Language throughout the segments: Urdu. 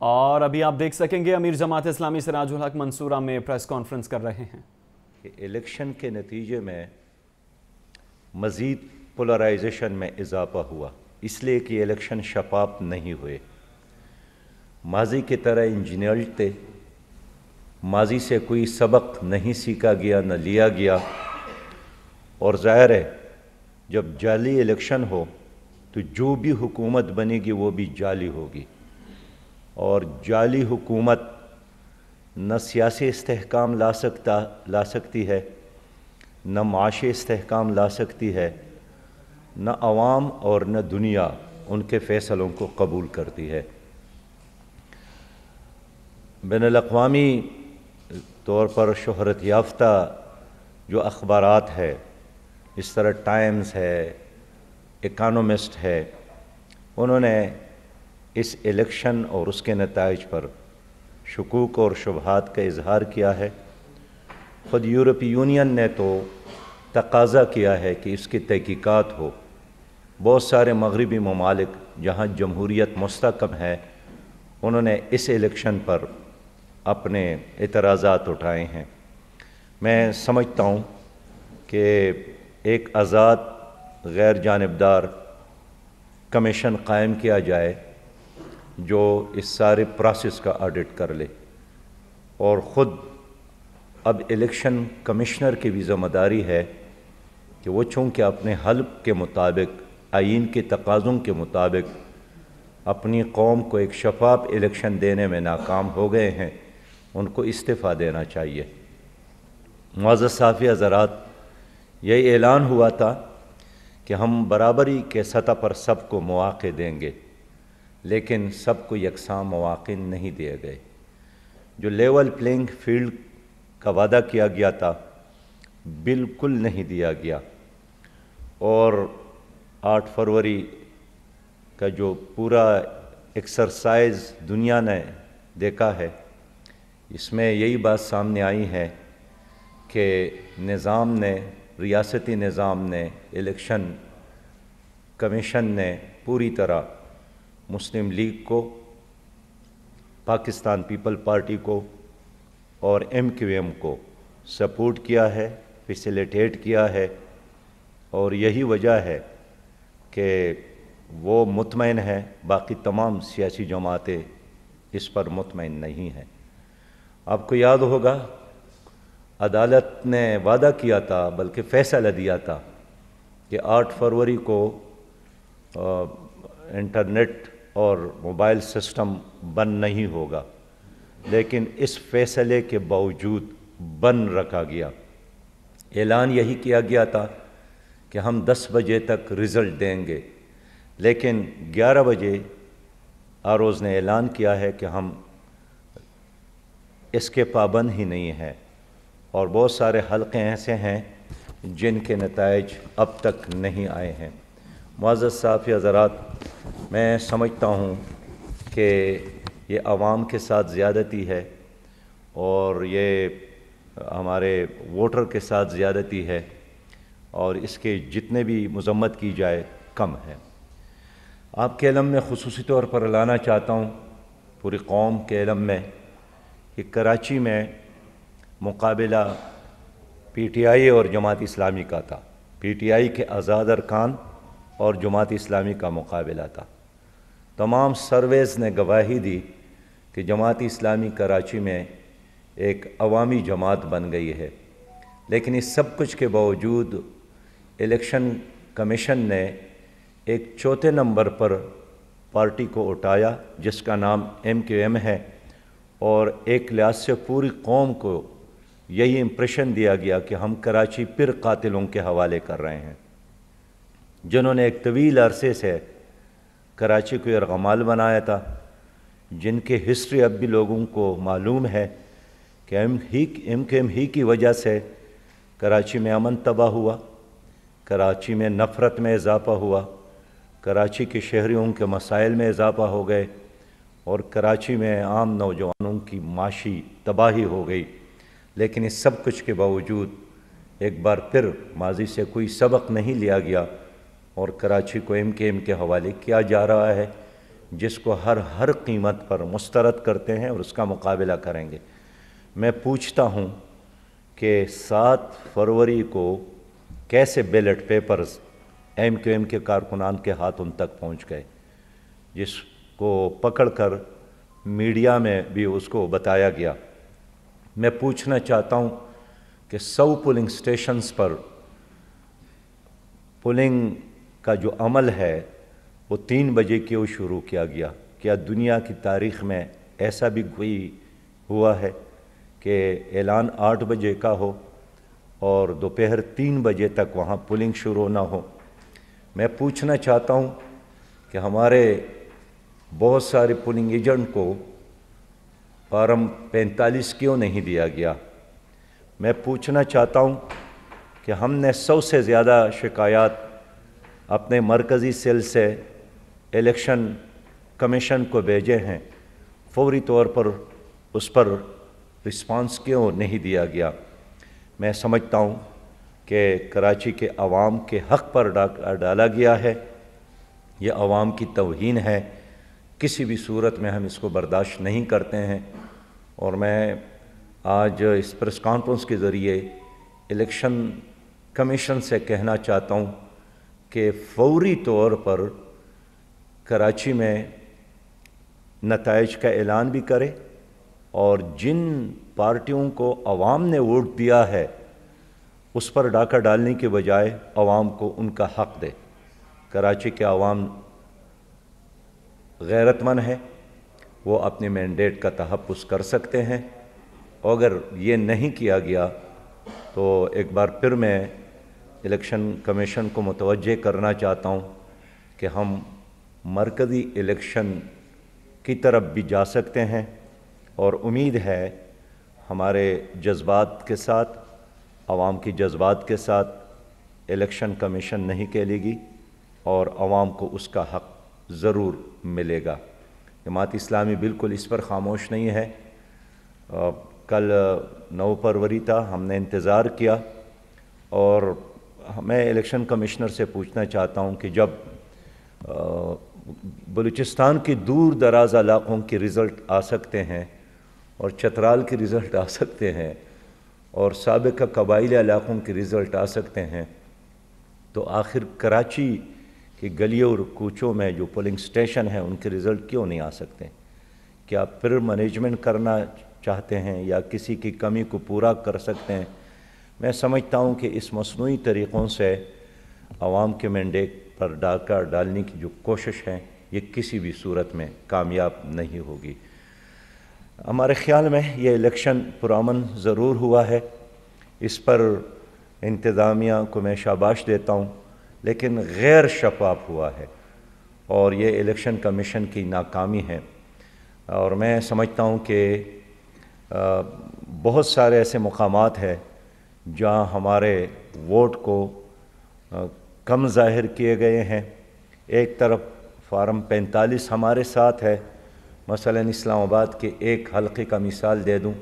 اور ابھی آپ دیکھ سکیں گے امیر جماعت اسلامی سراج الحق منصورہ میں پریس کانفرنس کر رہے ہیں کہ الیکشن کے نتیجے میں مزید پولرائزیشن میں اضافہ ہوا، اس لیے کہ الیکشن شفاف نہیں ہوئے، ماضی کی طرح انجینئرڈ تھے، ماضی سے کوئی سبق نہیں سیکھا گیا نہ لیا گیا، اور ظاہر ہے جب جعلی الیکشن ہو تو جو بھی حکومت بنے گی وہ بھی جعلی ہوگی، اور جعلی حکومت نہ سیاسی استحکام لا سکتی ہے، نہ معاشی استحکام لا سکتی ہے، نہ عوام اور نہ دنیا ان کے فیصلوں کو قبول کرتی ہے۔ بین الاقوامی طور پر شہرت یافتہ جو اخبارات ہے، اس طرح ٹائمز ہے، اکانومسٹ ہے، انہوں نے اس الیکشن اور اس کے نتائج پر شکوک اور شبہات کا اظہار کیا ہے۔ خود یورپی یونین نے تو تقاضا کیا ہے کہ اس کی تحقیقات ہو۔ بہت سارے مغربی ممالک جہاں جمہوریت مستحکم ہے، انہوں نے اس الیکشن پر اپنے اعتراضات اٹھائے ہیں۔ میں سمجھتا ہوں کہ ایک آزاد غیر جانبدار کمیشن قائم کیا جائے جو اس سارے پروسیس کا آڈٹ کر لے، اور خود اب الیکشن کمشنر کی بھی ذمہ داری ہے کہ وہ چونکہ اپنے حلف کے مطابق، آئین کے تقاضوں کے مطابق اپنی قوم کو ایک شفاف الیکشن دینے میں ناکام ہو گئے ہیں، ان کو استعفیٰ دینا چاہیے۔ معزز صحافی حضرات، یہ اعلان ہوا تھا کہ ہم برابری کے سطح پر سب کو مواقع دیں گے، لیکن سب کو یکساں مواقع نہیں دیے گئے۔ جو لیول پلینگ فیلڈ کا وعدہ کیا گیا تھا بالکل نہیں دیا گیا، اور 8 فروری کا جو پورا ایکسرسائز دنیا نے دیکھا ہے، اس میں یہی بات سامنے آئی ہے کہ نظام نے، ریاستی نظام نے، الیکشن کمیشن نے پوری طرح مسلم لیگ کو، پاکستان پیپل پارٹی کو اور MQM کو سپورٹ کیا ہے، فیسیلیٹیٹ کیا ہے، اور یہی وجہ ہے کہ وہ مطمئن ہے، باقی تمام سیاسی جماعتیں اس پر مطمئن نہیں ہیں۔ آپ کو یاد ہوگا عدالت نے وعدہ کیا تھا، بلکہ فیصلہ دیا تھا کہ 8 فروری کو انٹرنیٹ اور موبائل سسٹم بند نہیں ہوگا، لیکن اس فیصلے کے باوجود بند رکھا گیا۔ اعلان یہی کیا گیا تھا کہ ہم 10 بجے تک رزلٹ دیں گے، لیکن 11 بجے آروز نے اعلان کیا ہے کہ ہم اس کے پابند ہی نہیں ہیں، اور بہت سارے حلقے ایسے ہیں جن کے نتائج اب تک نہیں آئے ہیں۔ معزز صحافی حضرات، میں سمجھتا ہوں کہ یہ عوام کے ساتھ زیادتی ہے، اور یہ ہمارے ووٹر کے ساتھ زیادتی ہے، اور اس کے جتنے بھی مذمت کی جائے کم ہے۔ آپ کے علم میں خصوصی طور پر لانا چاہتا ہوں، پوری قوم کے علم میں، کہ کراچی میں مقابلہ PTI اور جماعت اسلامی کا تھا۔ PTI کے آزاد ارکان اور جماعت اسلامی کا مقابلہ تھا۔ تمام سرویز نے گواہی دی کہ جماعت اسلامی کراچی میں ایک عوامی جماعت بن گئی ہے، لیکن اس سب کچھ کے باوجود الیکشن کمیشن نے ایک چوتھے نمبر پر پارٹی کو اٹھایا جس کا نام MQM ہے، اور ایک لحاظ سے پوری قوم کو یہی امپریشن دیا گیا کہ ہم کراچی پھر قاتلوں کے حوالے کر رہے ہیں، جنہوں نے ایک طویل عرصے سے کراچی کو یرغمال بنایا تھا، جن کے ہسٹری اب بھی لوگوں کو معلوم ہے کہ MQM ہی کی وجہ سے کراچی میں امن تباہ ہوا، کراچی میں نفرت میں اضافہ ہوا، کراچی کے شہریوں کے مسائل میں اضافہ ہو گئے، اور کراچی میں عام نوجوانوں کی معاشی تباہی ہو گئی۔ لیکن اس سب کچھ کے باوجود ایک بار پھر ماضی سے کوئی سبق نہیں لیا گیا، اور کراچی کو MQM کے حوالے کیا جا رہا ہے، جس کو ہر قیمت پر مسترد کرتے ہیں اور اس کا مقابلہ کریں گے۔ میں پوچھتا ہوں کہ 7 فروری کو کیسے ballot papers M Q M کے کارکنان کے ہاتھ ان تک پہنچ گئے، جس کو پکڑ کر میڈیا میں بھی اس کو بتایا گیا۔ میں پوچھنا چاہتا ہوں کہ 100 پولنگ سٹیشنز پر پولنگ کا جو عمل ہے وہ 3 بجے کیوں شروع کیا گیا؟ کیا دنیا کی تاریخ میں ایسا بھی کوئی ہوا ہے کہ اعلان 8 بجے کا ہو اور دوپہر 3 بجے تک وہاں پولنگ شروع نہ ہو؟ میں پوچھنا چاہتا ہوں کہ ہمارے بہت سارے پولنگ ایجنٹ کو فارم 45 کیوں نہیں دیا گیا؟ میں پوچھنا چاہتا ہوں کہ ہم نے 100 سے زیادہ شکایات اپنے مرکزی سیل سے الیکشن کمیشن کو بھیجے ہیں، فوری طور پر اس پر رسپانس کیوں نہیں دیا گیا؟ میں سمجھتا ہوں کہ کراچی کے عوام کے حق پر ڈالا گیا ہے، یہ عوام کی توہین ہے، کسی بھی صورت میں ہم اس کو برداشت نہیں کرتے ہیں۔ اور میں آج اس پریس کانفرنس کے ذریعے الیکشن کمیشن سے کہنا چاہتا ہوں کہ فوری طور پر کراچی میں نتائج کا اعلان بھی کرے اور جن پارٹیوں کو عوام نے ووٹ دیا ہے اس پر ڈاکہ ڈالنے کے بجائے عوام کو ان کا حق دے۔ کراچی کے عوام غیرت مند ہے، وہ اپنے مینڈیٹ کا تحفظ کر سکتے ہیں، اور اگر یہ نہیں کیا گیا تو ایک بار پھر میں الیکشن کمیشن کو متوجہ کرنا چاہتا ہوں کہ ہم مرکزی الیکشن کی طرف بھی جا سکتے ہیں، اور امید ہے ہمارے جذبات کے ساتھ، عوام کی جذبات کے ساتھ الیکشن کمیشن نہیں کھیلے گی اور عوام کو اس کا حق ضرور ملے گا۔ جماعت اسلامی بالکل اس پر خاموش نہیں ہے۔ کل 9 فروری تھا، ہم نے انتظار کیا، اور میں الیکشن کمشنر سے پوچھنا چاہتا ہوں کہ جب بلوچستان کی دور دراز علاقوں کی رزلٹ آ سکتے ہیں اور چترال کی رزلٹ آ سکتے ہیں اور سابقہ قبائلی علاقوں کی رزلٹ آ سکتے ہیں، تو آخر کراچی کی گلیوں اور کوچوں میں جو پولنگ سٹیشن ہیں ان کے رزلٹ کیوں نہیں آ سکتے؟ کیا پھر مینجمنٹ کرنا چاہتے ہیں یا کسی کی کمی کو پورا کر سکتے ہیں؟ میں سمجھتا ہوں کہ اس مصنوعی طریقوں سے عوام کے مینڈیٹ پر ڈاکہ ڈالنے کی جو کوشش ہے یہ کسی بھی صورت میں کامیاب نہیں ہوگی۔ ہمارے خیال میں یہ الیکشن پرامن ضرور ہوا ہے، اس پر انتظامیہ کو میں شاباش دیتا ہوں، لیکن غیر شفاف ہوا ہے، اور یہ الیکشن کمیشن کی ناکامی ہے۔ اور میں سمجھتا ہوں کہ بہت سارے ایسے مقامات ہیں جہاں ہمارے ووٹ کو کم ظاہر کیے گئے ہیں۔ ایک طرف فارم 45 ہمارے ساتھ ہے، مثلا اسلام آباد کے ایک حلقے کا مثال دے دوں،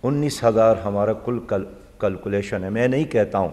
19,000 ہمارا کل کیلکولیشن ہے۔ میں نہیں کہتا ہوں